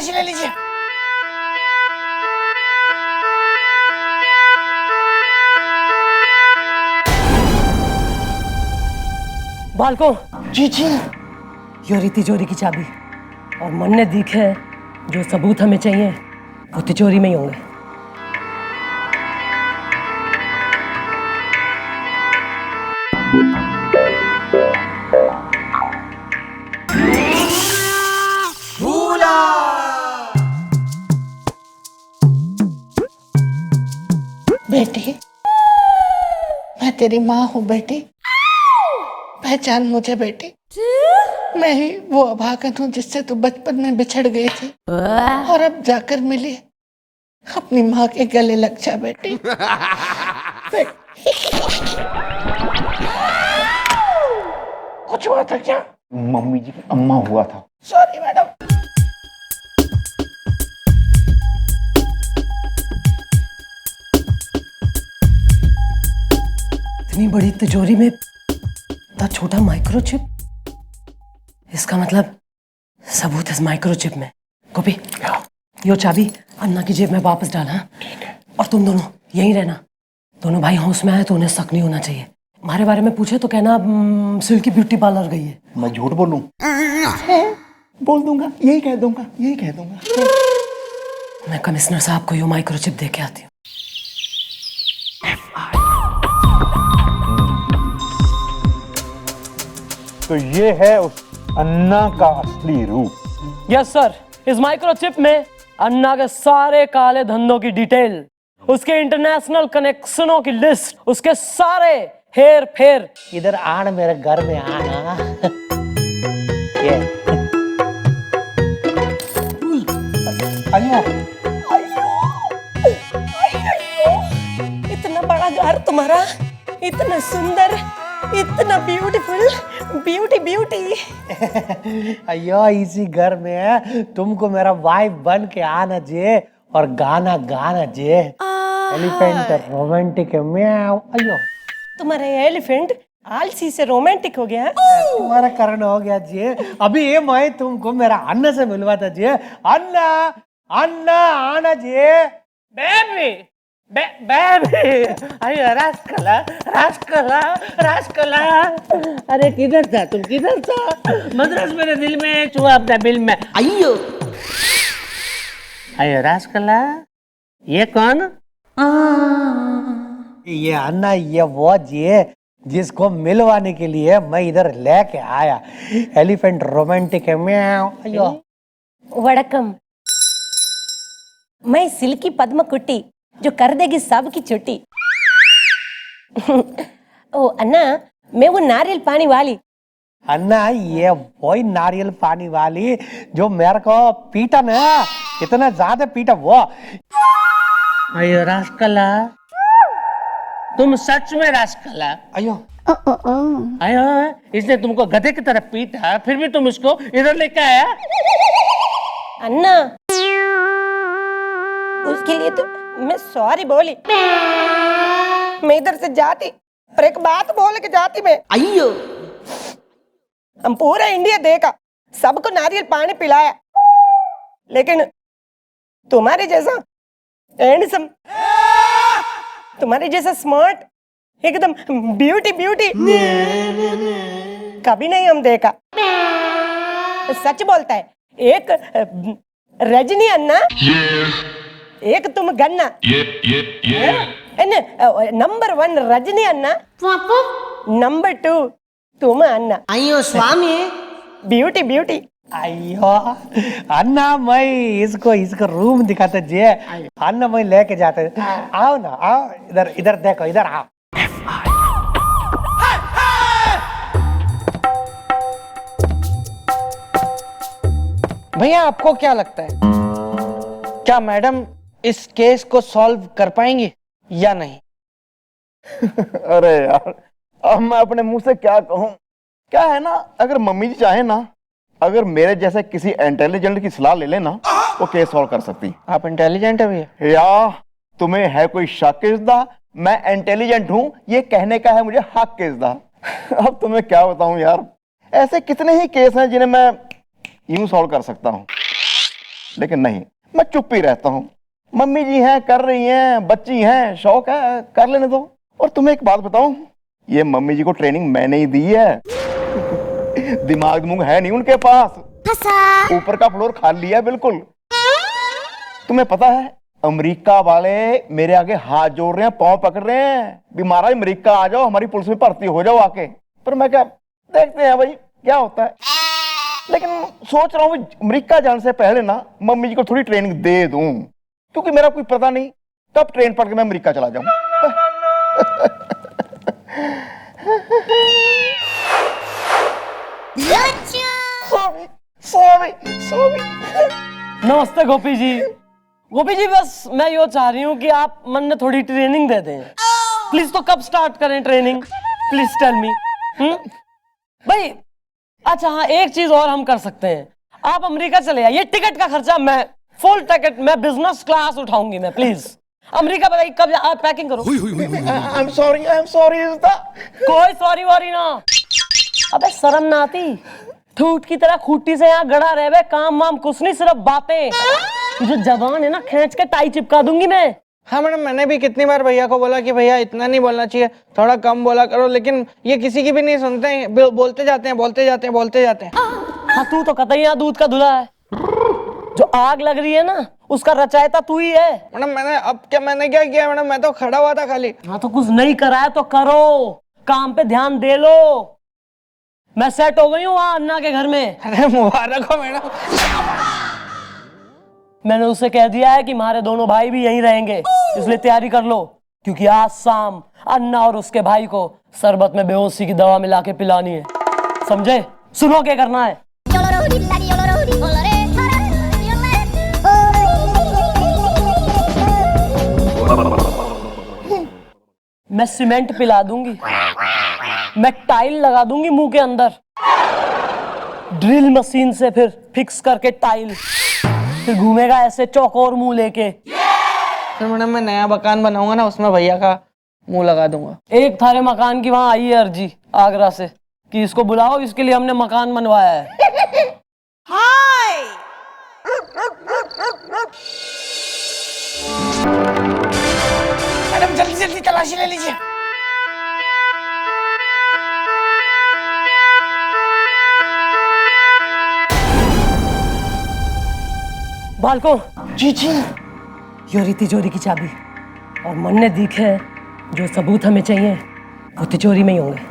तलाशी ले लीजिए। बालको, जी जी। यो रही तिजोरी की चाबी और मन ने दिखे जो सबूत हमें चाहिए वो तिजोरी में ही होंगे। बेटी, मैं तेरी माँ हूँ बेटी, पहचान मुझे बेटी। मैं ही वो अभागन हूँ जिससे तू बचपन में बिछड़ गई थी और अब जाकर मिली। अपनी माँ के गले लग जा बेटी। कुछ हुआ था क्या? मम्मी जी की अम्मा हुआ था। Sorry madam. इतनी बड़ी तिजोरी में इतना छोटा माइक्रोचिप, इसका मतलब सबूत इस माइक्रोचिप में। गोपी, यो चाबी अन्ना की जेब में वापस डालना। ठीक है। और तुम दोनों यहीं रहना। दोनों भाई होश में आए तो उन्हें शक नहीं होना चाहिए। हमारे बारे में पूछे तो कहना सिल्की ब्यूटी पार्लर गई है। मैं झूठ बोलूं? बोल दूंगा, यही कह दूंगा, यही कह दूंगा। मैं कमिश्नर साहब को यो माइक्रोचिप दे के आती हूँ। तो ये है उस अन्ना का असली रूप। यस सर, इस माइक्रोचिप में अन्ना के सारे काले धंधों की डिटेल, उसके इंटरनेशनल कनेक्शनों की लिस्ट, उसके सारे हेर फेर। इधर आन, मेरे घर में आना। ये इतना बड़ा घर तुम्हारा, इतना सुंदर, इतना ब्यूटीफुल, ब्यूटी ब्यूटी। अयो, इसी घर में तुमको मेरा वाइफ बन के आना जे और गाना गाना जे। एलिफेंट रोमांटिक है म्याऊ। अयो, तुम्हारा एलिफेंट आलसी से रोमांटिक हो गया। तुम्हारा कारण हो गया जे। अभी ये मैं तुमको मेरा अन्ना से मिलवाता जे। अन्ना, अन्ना आना जे। बेबी, बेबी, अरे रास्कला, रास्कला, रास्कला। अरे किधर था तुम, किधर था? मद्रास मेरे दिल में, चुहा अपना बिल में। अयो अयो रास्कला, ये कौन? ये अन्ना, ये वो जे जिसको मिलवाने के लिए मैं इधर लेके आया। एलिफेंट रोमांटिक है म्याऊ। अयो, वड़कम, मैं सिल्की पद्म कुट्टी जो कर देगी सबकी छुट्टी। ओ अन्ना, मैं वो नारियल पानी वाली। अन्ना, ये वही नारियल पानी वाली जो मेरे को पीटा ना, इतना ज्यादा पीटा वो। अयो रास्कला, तुम सच में रास्कला? अयो, अयो, इसने तुमको गधे की तरह पीटा, फिर भी तुम इसको इधर लेके आया? अन्ना, उसके लिए तो मैं सॉरी बोली। मैं इधर से जाती और एक बात बोल के जाती मैं। अयो, हम पूरा इंडिया देखा, सबको नारियल पानी पिलाया, लेकिन तुम्हारे जैसा हैंडसम, तुम्हारे जैसा स्मार्ट, एकदम ब्यूटी ब्यूटी कभी नहीं हम देखा। सच बोलता है, एक रजनी अन्ना, एक तुम गन्ना। नंबर 1 रजनी अन्ना, नंबर 2 तुम अन्ना। अयो स्वामी, ब्यूटी ब्यूटी। अयो अन्ना, मैं इसको रूम दिखाता जे। अन्ना, मैं लेके जाता। आओ ना, आओ इधर, इधर देखो, इधर आओ। भैया, आपको क्या लगता है, क्या मैडम इस केस को सॉल्व कर पाएंगी या नहीं? अरे यार, अब मैं अपने मुंह से क्या कहूं। क्या है ना, अगर मम्मी जी चाहे ना, अगर मेरे जैसे किसी इंटेलिजेंट की सलाह ले लेना, वो केस सॉल्व कर सकती। आप इंटेलिजेंट है भैया? या तुम्हें है कोई शक इज़दा? मैं इंटेलिजेंट हूं, ये कहने का है मुझे हक इज़दा। अब तुम्हें क्या बताऊं यार, ऐसे कितने ही केस हैं जिन्हें मैं यूं सॉल्व कर सकता हूं। लेकिन नहीं, मैं चुप ही रहता हूँ। मम्मी जी हैं, कर रही हैं, बच्ची हैं, शौक है, कर लेने दो। और तुम्हें एक बात बताऊं, ये मम्मी जी को ट्रेनिंग मैंने ही दी है। दिमाग मूंग है नहीं उनके पास, ऊपर का फ्लोर खाली है बिल्कुल। तुम्हें पता है, अमेरिका वाले मेरे आगे हाथ जोड़ रहे हैं, पांव पकड़ रहे हैं, भी महाराज अमेरिका आ जाओ, हमारी पुलिस में भर्ती हो जाओ आके। पर मैं क्या, देखते हैं भाई क्या होता है। लेकिन सोच रहा हूँ अमेरिका जाने से पहले ना मम्मी जी को थोड़ी ट्रेनिंग दे दूं, क्योंकि मेरा कोई पता नहीं कब ट्रेन पकड़ के मैं अमेरिका चला जाऊं। नमस्ते गोपी जी। गोपी जी, बस मैं यो चाह रही हूँ कि आप मन में थोड़ी ट्रेनिंग दे दें प्लीज। तो कब स्टार्ट करें ट्रेनिंग, प्लीज टेल मी। भाई अच्छा हाँ, एक चीज और हम कर सकते हैं, आप अमेरिका चले आइए, टिकट का खर्चा मैं, फुल टिकट मैं, बिजनेस क्लास उठाऊंगी मैं, प्लीज। अमेरिका बताइए कब, आप पैकिंग करो। आई एम सॉरी कोई सॉरी वॉरी ना। अबे शर्म ना आती, ठूट की तरह खूटी से यहाँ गड़ा रहे बे, काम वाम कुछ नहीं, सिर्फ बातें। जो जवान है ना, खींच के टाई चिपका दूंगी मैं। हाँ मैडम, मैंने भी कितनी बार भैया को बोला कि भैया इतना नहीं बोलना चाहिए, थोड़ा कम बोला करो, लेकिन ये किसी की भी नहीं सुनते हैं, बोलते जाते हैं। हाँ तू तो कतई यहाँ दूध का धुला है, जो आग लग रही है ना उसका रचायता तू ही है। मैडम मैंने क्या किया मैडम, मैं तो खड़ा हुआ था खाली। हाँ तो कुछ नहीं करा है तो करो, काम पे ध्यान दे लो। मैं सेट हो गई हूँ वहां अन्ना के घर में। अरे मुबारक हो मैडम। मैंने उसे कह दिया है कि हमारे दोनों भाई भी यहीं रहेंगे, इसलिए तैयारी कर लो, क्योंकि आज शाम अन्ना और उसके भाई को शरबत में बेहोशी की दवा मिला के पिलानी है, समझे? सुनो क्या करना है। मैं सीमेंट पिला दूंगी, मैं टाइल लगा दूंगी मुंह के अंदर, ड्रिल मशीन से फिर फिक्स करके टाइल, फिर घूमेगा ऐसे चौकोर मुंह लेके। फिर मैडम मैं नया मकान बनाऊंगा ना, उसमें भैया का मुंह लगा दूंगा। एक थारे मकान की वहां आई है अर्जी आगरा से कि इसको बुलाओ, इसके लिए हमने मकान बनवाया है। हाय मैडम जल्दी जल्दी तलाशी ले लीजिए। बालको, जी यो रही तिजोरी की चाबी, और मन ने दिखे जो सबूत हमें चाहिए वो तिजोरी में ही होंगे।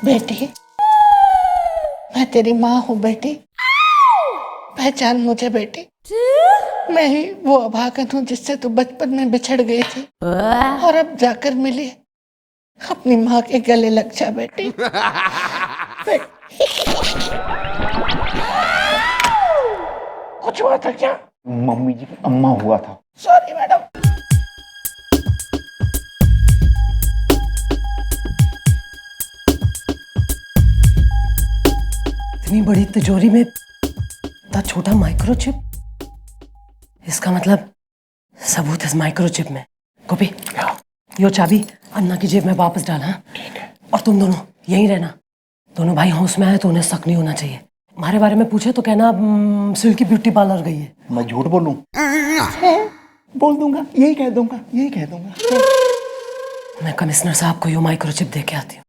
बेटी, मैं तेरी माँ हूँ बेटी, पहचान मुझे बेटी। मैं ही वो अभागन हूँ जिससे तू बचपन में बिछड़ गई थी और अब जाकर मिली। अपनी माँ के गले लग जा बेटी। कुछ हुआ था क्या? मम्मी जी की अम्मा हुआ था। Sorry madam. इतनी बड़ी तिजोरी में इतना छोटा माइक्रोचिप, इसका मतलब सबूत है माइक्रोचिप में। गोपी, यो चाबी अन्ना की जेब में वापस डालना, और तुम दोनों यहीं रहना। दोनों भाई होश में आए तो उन्हें शक नहीं होना चाहिए। हमारे बारे में पूछे तो कहना सिल्की ब्यूटी पार्लर गई है। मैं झूठ बोलूं? बोल दूंगा, यही कह दूंगा। मैं कमिश्नर साहब को यो माइक्रोचिप दे के आती हूँ।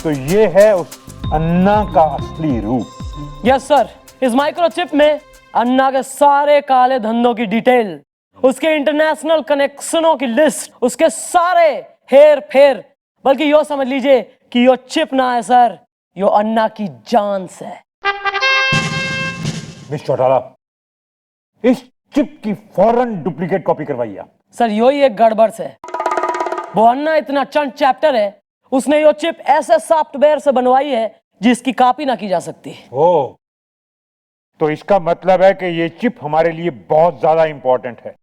तो ये है उस अन्ना का असली रूप। यस सर, इस माइक्रोचिप में अन्ना के सारे काले धंधों की डिटेल, उसके इंटरनेशनल कनेक्शनों की लिस्ट, उसके सारे हेर फेर, बल्कि यो समझ लीजिए कि यो चिप ना है सर, यो अन्ना की जान से। मिस चौटाला, इस चिप की फौरन डुप्लीकेट कॉपी करवाइए आप। सर यो ही एक गड़बड़ से, वो अन्ना इतना चंद चैप्टर है, उसने यो चिप ऐसे सॉफ्टवेयर से बनवाई है जिसकी कॉपी ना की जा सकती। ओ, तो इसका मतलब है कि ये चिप हमारे लिए बहुत ज्यादा इंपॉर्टेंट है।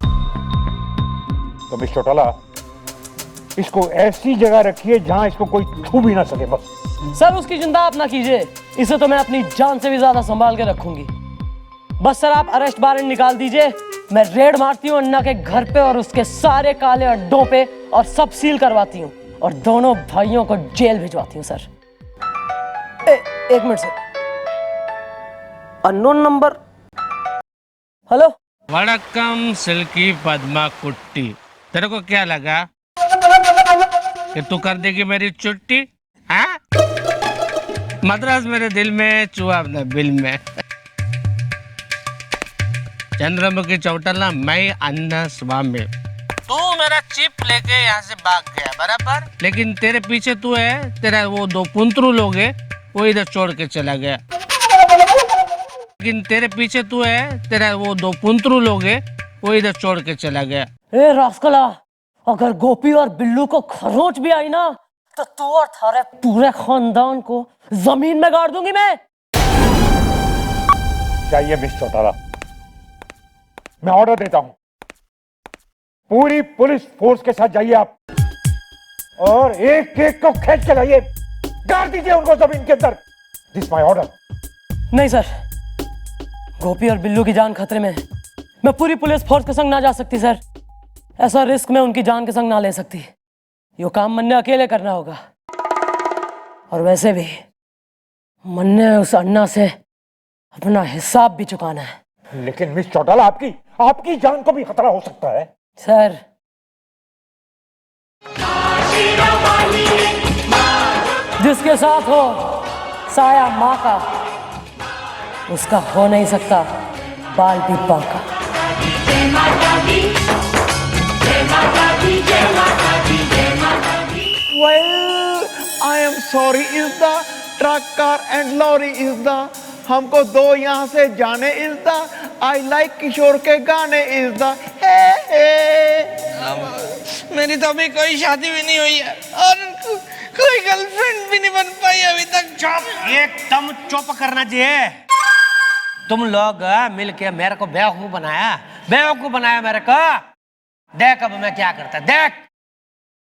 तो मिस चौटाला, इसको ऐसी जगह रखिए जहां इसको कोई छू भी ना सके बस। सर उसकी चिंता आप ना कीजिए, इसे तो मैं अपनी जान से भी ज्यादा संभाल के रखूंगी। बस सर आप अरेस्ट वारंट निकाल दीजिए, मैं रेड मारती हूँ अन्ना के घर पे और उसके सारे काले अड्डों पे और सब सील करवाती हूँ और दोनों भाइयों को जेल भिजवाती हूँ सर। एक minute sir, unknown number. Hello. वड़कम सिल्की पद्मा कुट्टी, तेरे को क्या लगा कि तू कर देगी मेरी छुट्टी? हाँ? मद्रास मेरे दिल में, चुआ अपने बिल में। चंद्रमुखी चौटाला, मैं अन्ना स्वामी। तू मेरा चिप लेके यहाँ से भाग गया बराबर, लेकिन तेरे पीछे तू है, तेरा वो दो पुंतरू लोग है वो इधर छोड़ के चला गया। लेकिन तेरे पीछे तू है, तेरा वो दो पुंतरू लोग है वो इधर छोड़ के चला गया। ए रास्कला, अगर गोपी और बिल्लू को खरोच भी आई ना तो तू और थारे पूरे खानदान को जमीन में गाड़ दूंगी मैं। जाइए मिस चौटाला, मैं ऑर्डर देता हूं, पूरी पुलिस फोर्स के साथ जाइए आप और एक एक को खींच के लाइए, गाड़ दीजिए उनको जमीन के अंदर। This my order. नहीं सर, गोपी और बिल्लू की जान खतरे में है, मैं पूरी पुलिस फोर्स के संग ना जा सकती सर। ऐसा रिस्क मैं उनकी जान के संग ना ले सकती, यो काम मन्ने अकेले करना होगा। और वैसे भी मन्ने उस अन्ना से अपना हिसाब भी चुकाना है। लेकिन मिस चौटाला, आपकी जान को भी खतरा हो सकता है सर। जिसके साथ हो साया माँ का, उसका हो नहीं सकता बाल भी Banka. Well, I am sorry is the truck car and lorry is the, हमको दो यहाँ से जाने is the, I like किशोर के गाने is the, मेरी तो अभी कोई शादी भी नहीं हुई है और कोई गर्लफ्रेंड भी नहीं बन पाई अभी तक। चुप, एकदम चुप करना चाहिए। तुम लोग मिलके मेरे को बेवकूफ बनाया मेरे को। देख अब मैं क्या करता, देख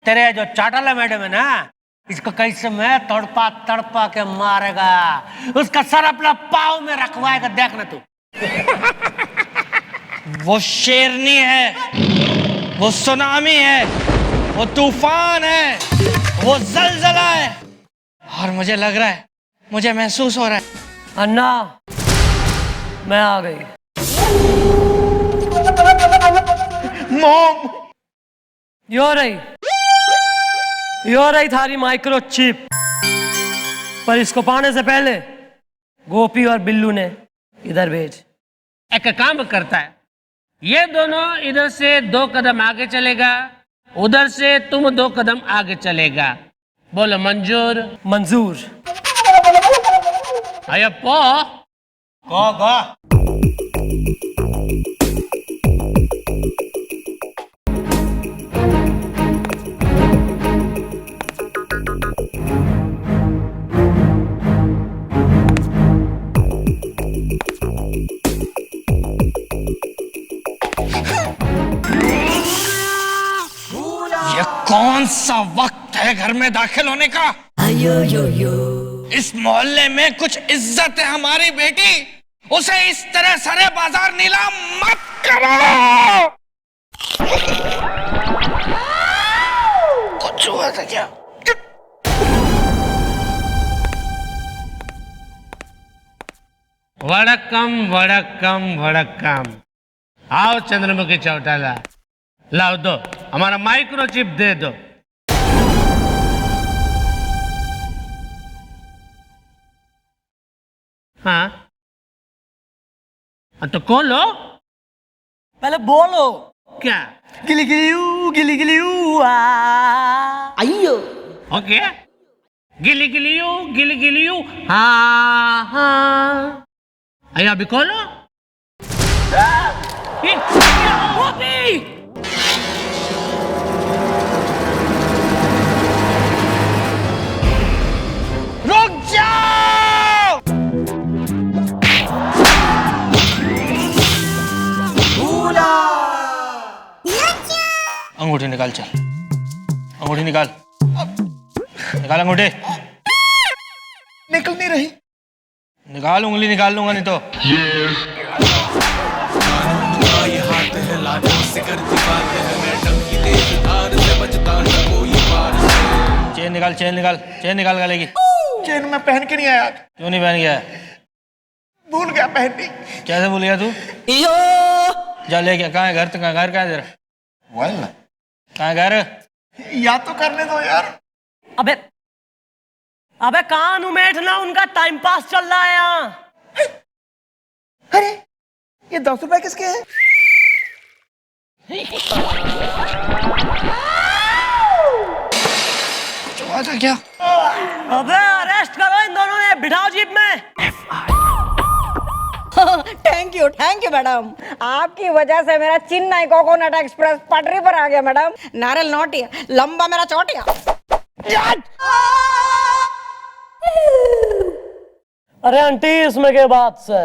तेरे जो चौटाला मैडम है ना, इसको कैसे मैं तड़पा तड़पा के मारेगा, उसका सर अपना पाँव में रखवाएगा, देखना तू। वो शेरनी है, वो सुनामी है, वो तूफान है, वो जलजला है और मुझे लग रहा है, मुझे महसूस हो रहा है। अन्ना मैं आ गई। मॉम, यो रही थारी माइक्रोचिप, पर इसको पाने से पहले गोपी और बिल्लू ने इधर भेज। एक काम करता है, ये दोनों इधर से 2 कदम आगे चलेगा, उधर से तुम 2 कदम आगे चलेगा। बोलो मंजूर? मंजूर। अयप्पो गो। ये कौन सा वक्त है घर में दाखिल होने का? इस मोहल्ले में कुछ इज्जत है हमारी बेटी, उसे इस तरह सरे बाजार नीलाम मत करो। कुछ हुआ था क्या? वड़कम। आओ चंद्रमुखी चौटाला, लाओ दो, हमारा माइक्रोचिप दे दो। हाँ तो खोलो। पहले बोलो क्या? गिली गिली अयो ओके, गिली गिलियो हाँ। अया अभी खोलो। रुक जाओ। अंगूठी निकाल, चल अंगूठी निकाल, निकाल अंगूठी, निकल नहीं रही। निकाल उंगली, निकाल लूंगा नहीं तो। चेन निकाल, चेन निकाल, चेन निकाल गले की। चेन में पहन के नहीं आया, क्यों नहीं पहन गया? भूल गया पहननी। कैसे भूल गया तू? जा ले गया। कहाँ है घर? कहाँ घर? कहाँ है तेरा? मोबाइल कहाँ है घर? याद तो करने दो यार। अबे अबे कान उमेठना, उनका टाइम पास चल रहा है यहाँ। अरे ये 10 रुपए किसके हैं? हुआ था क्या? अबे अरेस्ट करो इन दोनों ने, बिठाओ जीप में। थैंक यू मैडम, आपकी वजह से मेरा चेन्नई कोकोनट एक्सप्रेस पटरी पर आ गया मैडम। नारियल नोटिया, लंबा मेरा चोटिया। अरे आंटी, इसमें के बात से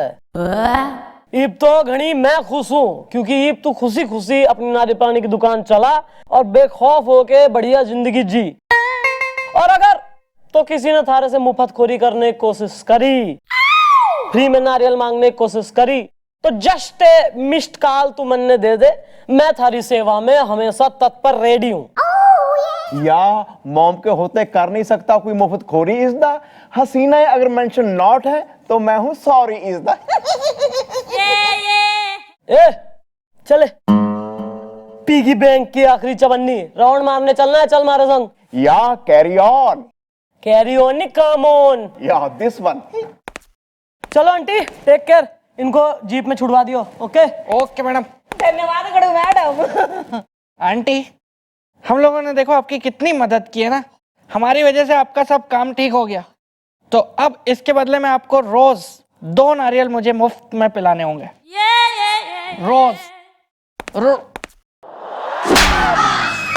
इब तो घनी मैं खुश हूँ, क्योंकि इब तू खुशी खुशी अपनी नारी पानी की दुकान चला और बेखौफ होके बढ़िया जिंदगी जी। और अगर तो किसी ने थारे से मुफ्तखोरी करने की कोशिश करी, फ्री में नारियल मांगने की कोशिश करी, तो जस्ट मिस्ड कॉल तू मन्ने दे दे, मैं थारी सेवा में हमेशा तत्पर रेडी हूँ। या मॉम के होते कर नहीं सकता कोई मुफ्तखोरी इज द हसीना है, अगर मेंशन नॉट है तो मैं हूं सॉरी इज द। ए चले, पिगी बैंक की आखिरी चवन्नी राउंड मारने चलना है, चल मारे संग। या कैरी ऑन, कैरी ऑन नहीं, कम ऑन। या दिस वन। चलो आंटी, टेक केयर, इनको जीप में छुड़वा दियो। Okay okay madam. धन्यवाद करो मैडम। आंटी, हम लोगों ने देखो आपकी कितनी मदद की है ना, हमारी वजह से आपका सब काम ठीक हो गया। तो अब इसके बदले में आपको रोज 2 नारियल मुझे मुफ्त में पिलाने होंगे। रोज